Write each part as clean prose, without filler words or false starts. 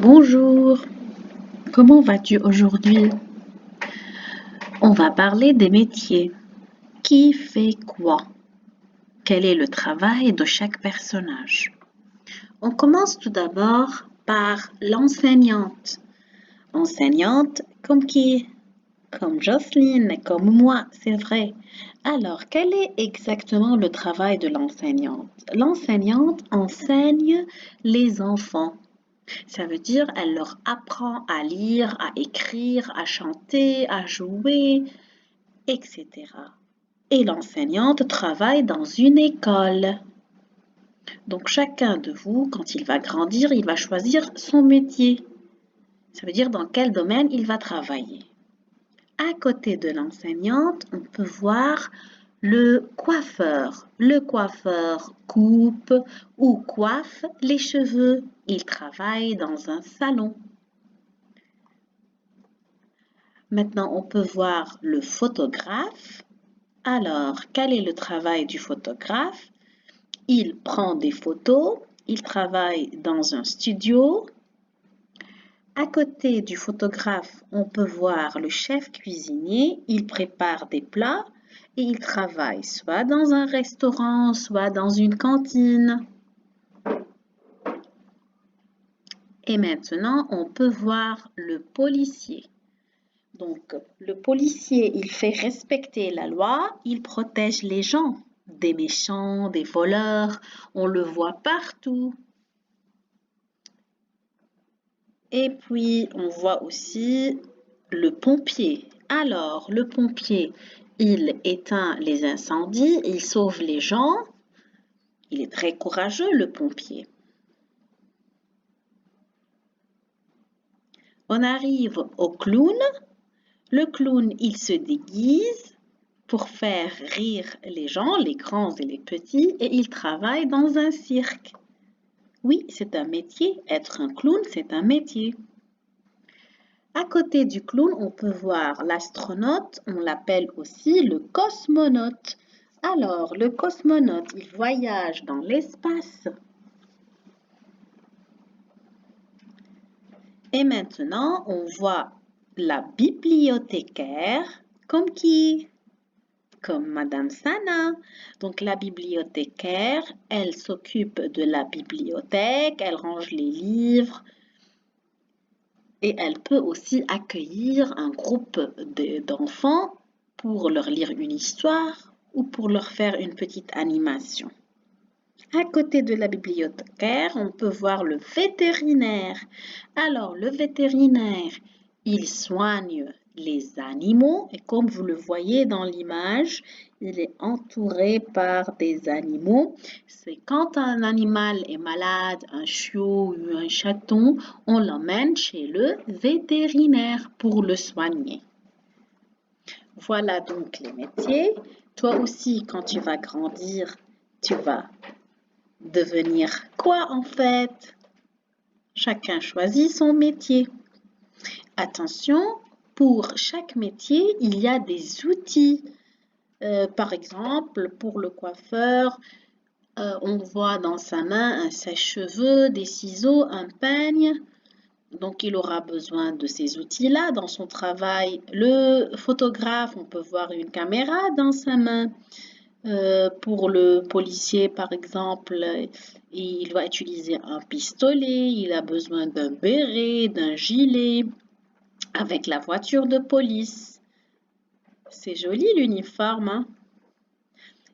Bonjour, comment vas-tu aujourd'hui? On va parler des métiers. Qui fait quoi? Quel est le travail de chaque personnage? On commence tout d'abord par l'enseignante. Enseignante comme qui? Comme Jocelyne, comme moi, c'est vrai. Alors, quel est exactement le travail de l'enseignante? L'enseignante enseigne les enfants. Ça veut dire elle leur apprend à lire, à écrire, à chanter, à jouer, etc. Et l'enseignante travaille dans une école. Donc chacun de vous, quand il va grandir, il va choisir son métier. Ça veut dire dans quel domaine il va travailler. À côté de l'enseignante, on peut voir le coiffeur. Le coiffeur coupe ou coiffe les cheveux. Il travaille dans un salon. Maintenant, on peut voir le photographe. Alors, quel est le travail du photographe? Il prend des photos, il travaille dans un studio. À côté du photographe, on peut voir le chef cuisinier. Il prépare des plats et il travaille soit dans un restaurant, soit dans une cantine. Et maintenant, on peut voir le policier. Donc, le policier, il fait respecter la loi, il protège les gens des méchants, des voleurs, on le voit partout. Et puis, on voit aussi le pompier. Alors, le pompier, il éteint les incendies, il sauve les gens. Il est très courageux, le pompier. On arrive au clown. Le clown, il se déguise pour faire rire les gens, les grands et les petits, et il travaille dans un cirque. Oui, c'est un métier. Être un clown, c'est un métier. À côté du clown, on peut voir l'astronaute, on l'appelle aussi le cosmonaute. Alors, le cosmonaute, il voyage dans l'espace. Et maintenant, on voit la bibliothécaire comme qui? Comme Madame Sana. Donc la bibliothécaire, elle s'occupe de la bibliothèque, elle range les livres et elle peut aussi accueillir un groupe d'enfants pour leur lire une histoire ou pour leur faire une petite animation. À côté de la bibliothécaire, on peut voir le vétérinaire. Alors, le vétérinaire, il soigne les animaux et comme vous le voyez dans l'image, il est entouré par des animaux. C'est quand un animal est malade, un chiot ou un chaton, on l'emmène chez le vétérinaire pour le soigner. Voilà donc les métiers. Toi aussi, quand tu vas grandir, tu vas devenir quoi en fait? Chacun choisit son métier. Attention, pour chaque métier, il y a des outils. Par exemple, pour le coiffeur, on voit dans sa main un sèche-cheveux, des ciseaux, un peigne. Donc, il aura besoin de ces outils-là dans son travail. Le photographe, on peut voir une caméra dans sa main. Pour le policier, par exemple, il va utiliser un pistolet, il a besoin d'un béret, d'un gilet, avec la voiture de police. C'est joli l'uniforme, hein?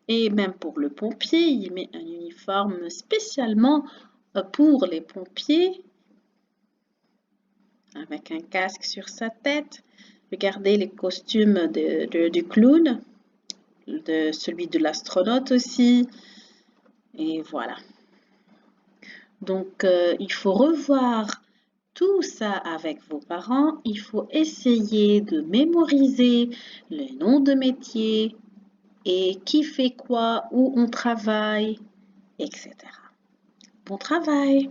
Et même pour le pompier, il met un uniforme spécialement pour les pompiers, avec un casque sur sa tête. Regardez les costumes du clown, de celui de l'astronaute aussi. Et voilà. Donc, il faut revoir tout ça avec vos parents. Il faut essayer de mémoriser les noms de métiers et qui fait quoi, où on travaille, etc. Bon travail!